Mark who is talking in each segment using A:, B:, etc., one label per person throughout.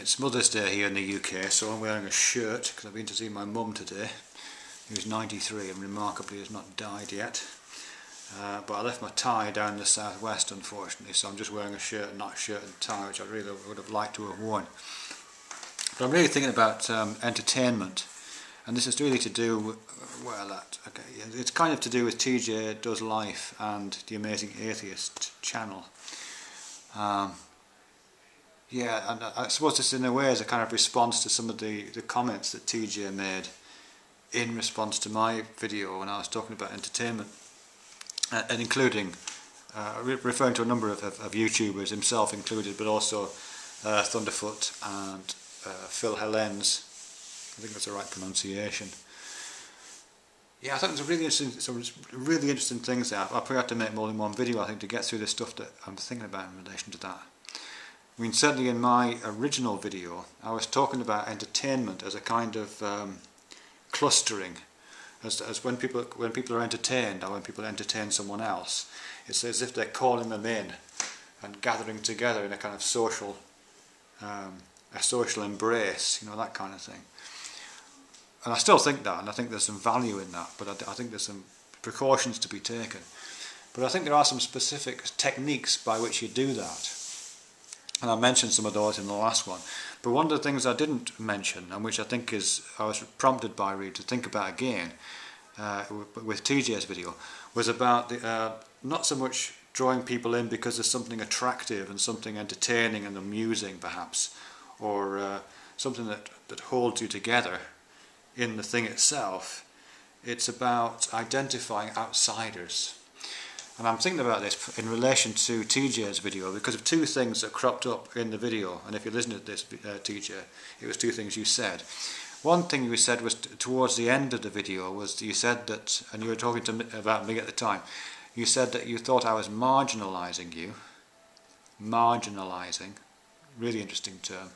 A: It's Mother's Day here in the UK, so I'm wearing a shirt because I've been to see my mum today, who's 93 and remarkably has not died yet. But I left my tie down in the southwest, unfortunately, so I'm just wearing a shirt and not a shirt and tie, which I really would have liked to have worn. But I'm really thinking about entertainment, and this is really to do, it's kind of to do with TJ Does Life and the Amazing Atheist channel. Yeah, and I suppose this in a way is a kind of response to some of the comments that TJ made in response to my video when I was talking about entertainment, and including, referring to a number of YouTubers, himself included, but also Thunderfoot and Phil Helens. I think that's the right pronunciation. Yeah, I thought it was some really interesting things there. I probably have to make more than one video, I think, to get through the stuff that I'm thinking about in relation to that. I mean, certainly in my original video, I was talking about entertainment as a kind of clustering, as when people are entertained, or when people entertain someone else, it's as if they're calling them in and gathering together in a kind of social, a social embrace, you know, that kind of thing. And I still think that, and I think there's some value in that, but I think there's some precautions to be taken. But I think there are some specific techniques by which you do that. And I mentioned some of those in the last one. But one of the things I didn't mention, and which I think I was prompted by Reed to think about again with TJ's video, was about not so much drawing people in because there's something attractive and something entertaining and amusing perhaps, or something that holds you together in the thing itself. It's about identifying outsiders. And I'm thinking about this in relation to TJ's video because of two things that cropped up in the video. And if you listen to this, TJ, it was two things you said. One thing you said was towards the end of the video was you said that, and you were talking to me about me at the time, you said that you thought I was marginalising you. Marginalising. Really interesting term.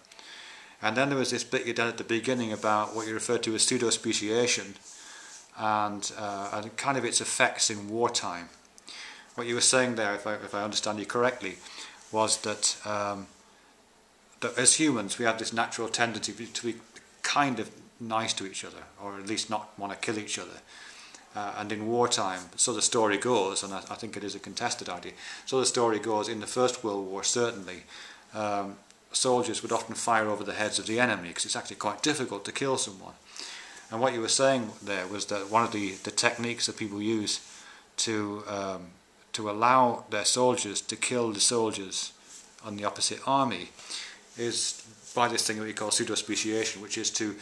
A: And then there was this bit you did at the beginning about what you referred to as pseudo-speciation and kind of its effects in wartime. What you were saying there, if I understand you correctly, was that, that as humans we have this natural tendency to be kind of nice to each other, or at least not want to kill each other. And in wartime, so the story goes, and I think it is a contested idea, so the story goes, in the First World War certainly, soldiers would often fire over the heads of the enemy because it's actually quite difficult to kill someone. And what you were saying there was that one of the techniques that people use to allow their soldiers to kill the soldiers on the opposite army is by this thing that we call pseudo-speciation, which is to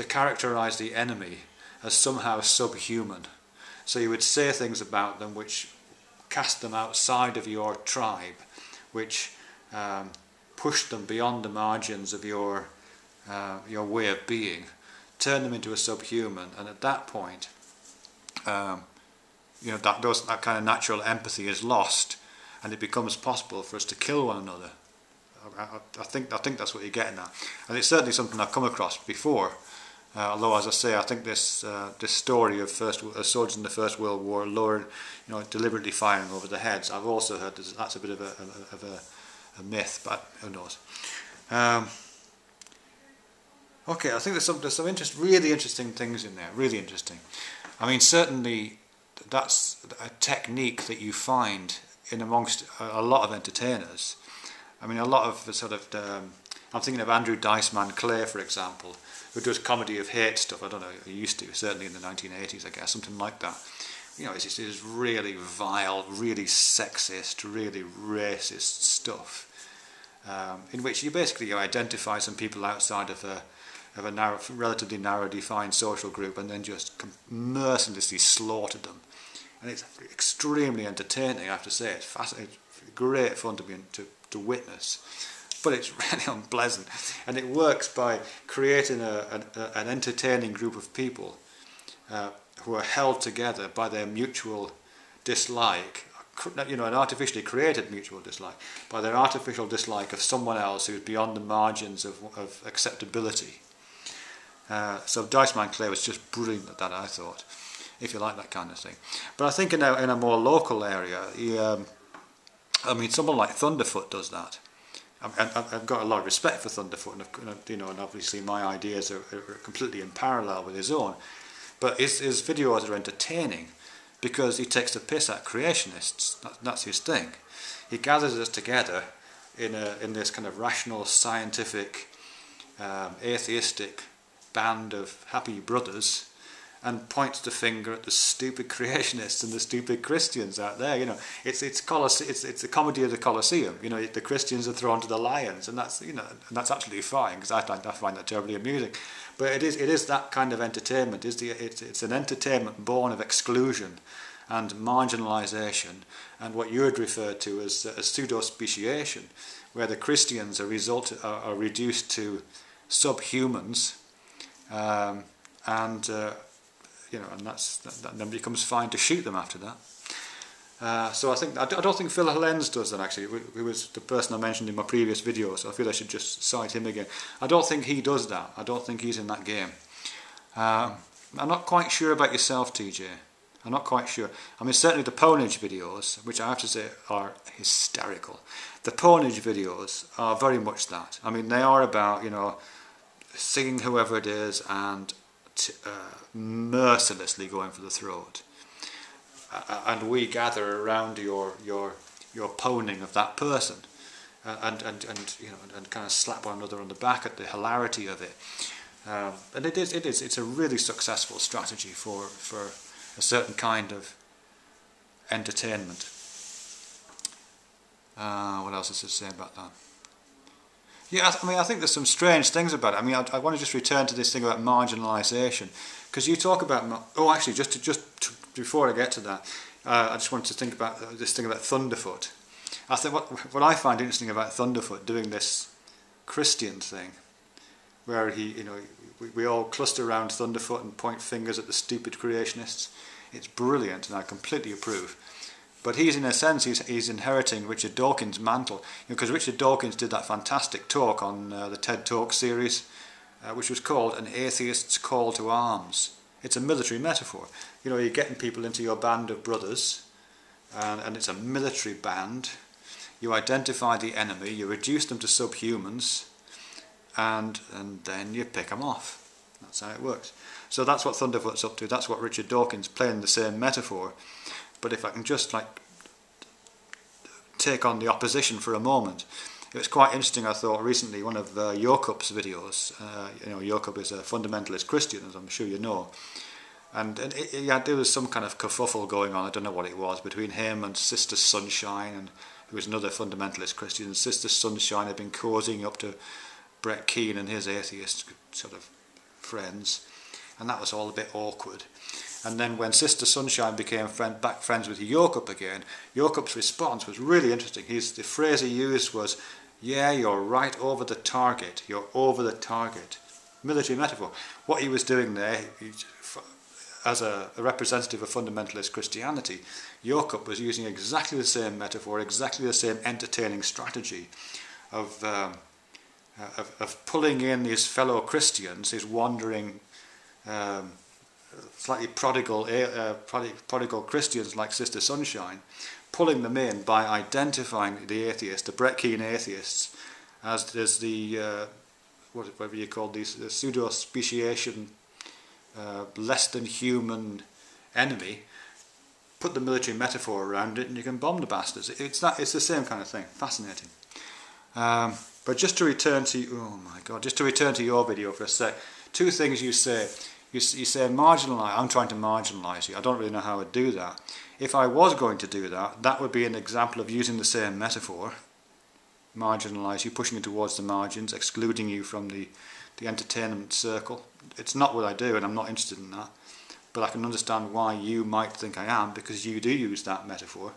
A: characterize the enemy as somehow subhuman. So you would say things about them which cast them outside of your tribe, which push them beyond the margins of your way of being, turn them into a subhuman, and at that point, you know, that kind of natural empathy is lost, and it becomes possible for us to kill one another. I think that's what you're getting at, and it's certainly something I've come across before. Although, as I say, I think this story of soldiers in the First World War lured, you know, deliberately firing over the heads, I've also heard that's a bit of a myth, but who knows. Okay, I think there's some really interesting things in there. Really interesting. I mean, certainly that's a technique that you find in amongst a lot of entertainers. I mean, a lot of the sort of, I'm thinking of Andrew Dice Man Clay, for example, who does comedy of hate stuff. I don't know, he used to, certainly in the 1980s, I guess, something like that. You know, it's really vile, really sexist, really racist stuff, in which you basically identify some people outside of a relatively narrow defined social group and then just mercilessly slaughter them. And it's extremely entertaining, I have to say. It's fascinating, great fun to witness, but it's really unpleasant. And it works by creating an entertaining group of people who are held together by their mutual dislike, you know, an artificially created mutual dislike, by their artificial dislike of someone else who's beyond the margins of acceptability. So Dice Man Clay was just brilliant at that, I thought, if you like that kind of thing. But I think in a more local area, I mean, someone like Thunderfoot does that. I've got a lot of respect for Thunderfoot, and obviously my ideas are completely in parallel with his own. But his videos are entertaining because he takes the piss at creationists. That's his thing. He gathers us together in this kind of rational, scientific, atheistic band of happy brothers, and points the finger at the stupid creationists and the stupid Christians out there. It's the comedy of the Colosseum. The Christians are thrown to the lions, and that's that's absolutely fine, because I find that terribly amusing. But it is that kind of entertainment. It's an entertainment born of exclusion and marginalisation, and what you would refer to as pseudo-speciation, where the Christians are reduced to subhumans, and then becomes fine to shoot them after that. So I don't think Phil Helens does that, actually. Who was the person I mentioned in my previous video, so I feel I should just cite him again. I don't think he does that. I don't think he's in that game. I'm not quite sure about yourself, TJ. I'm not quite sure. I mean, certainly the Ponage videos, which I have to say are hysterical. The Ponage videos are very much that. I mean, they are about, singing whoever it is and mercilessly going for the throat. And we gather around your poning of that person, and kind of slap one another on the back at the hilarity of it. And it's a really successful strategy for a certain kind of entertainment. What else is to say about that? Yeah, I think there's some strange things about it. I mean, I want to just return to this thing about marginalisation, because you talk about... actually, just before I get to that, I just wanted to think about this thing about Thunderfoot. I think what I find interesting about Thunderfoot doing this Christian thing, where we all cluster around Thunderfoot and point fingers at the stupid creationists. It's brilliant, and I completely approve. But in a sense, he's inheriting Richard Dawkins' mantle, because Richard Dawkins did that fantastic talk on the TED Talk series, which was called An Atheist's Call to Arms. It's a military metaphor. You're getting people into your band of brothers, and it's a military band. You identify the enemy, you reduce them to subhumans, and then you pick them off. That's how it works. So that's what Thunderfoot's up to. That's what Richard Dawkins, playing the same metaphor. But if I can just take on the opposition for a moment, it was quite interesting. I thought recently one of Jokup's videos. Jokup is a fundamentalist Christian, as I'm sure you know, and there was some kind of kerfuffle going on. I don't know what it was, between him and Sister Sunshine, who was another fundamentalist Christian. And Sister Sunshine had been cozying up to Brett Keane and his atheist sort of friends, and that was all a bit awkward. And then when Sister Sunshine became back friends with Jokup again, Jokup's response was really interesting. The phrase he used was, "Yeah, you're right over the target. You're over the target." Military metaphor. What he was doing there, as a representative of fundamentalist Christianity, Jokup was using exactly the same metaphor, exactly the same entertaining strategy of pulling in his fellow Christians, his wandering, slightly prodigal Christians like Sister Sunshine, pulling them in by identifying the atheists, the Brett Keane atheists, as the whatever you call these, the pseudo-speciation, less than human enemy. Put the military metaphor around it, and you can bomb the bastards. It's the same kind of thing. Fascinating. But just to return to your video for a sec. Two things you say. You say marginalise. I'm trying to marginalise you. I don't really know how I'd do that. If I was going to do that, that would be an example of using the same metaphor. Marginalise you, pushing you towards the margins, excluding you from the entertainment circle. It's not what I do, and I'm not interested in that. But I can understand why you might think I am, because you do use that metaphor.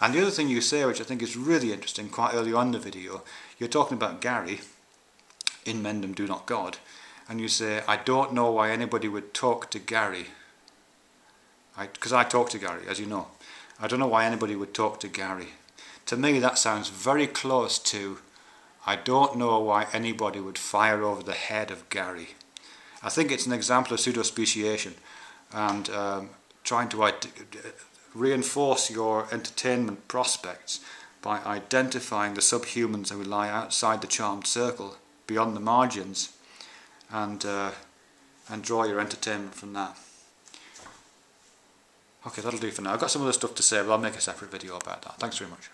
A: And the other thing you say, which I think is really interesting, quite early on in the video, you're talking about Gary in Men Them Do Not God. And you say, I don't know why anybody would talk to Gary. Because I talk to Gary, as you know. I don't know why anybody would talk to Gary. To me, that sounds very close to, I don't know why anybody would fire over the head of Gary. I think it's an example of pseudo-speciation, and trying to reinforce your entertainment prospects by identifying the subhumans who lie outside the charmed circle, beyond the margins, and draw your entertainment from that. Okay, that'll do for now. I've got some other stuff to say, but I'll make a separate video about that. Thanks very much.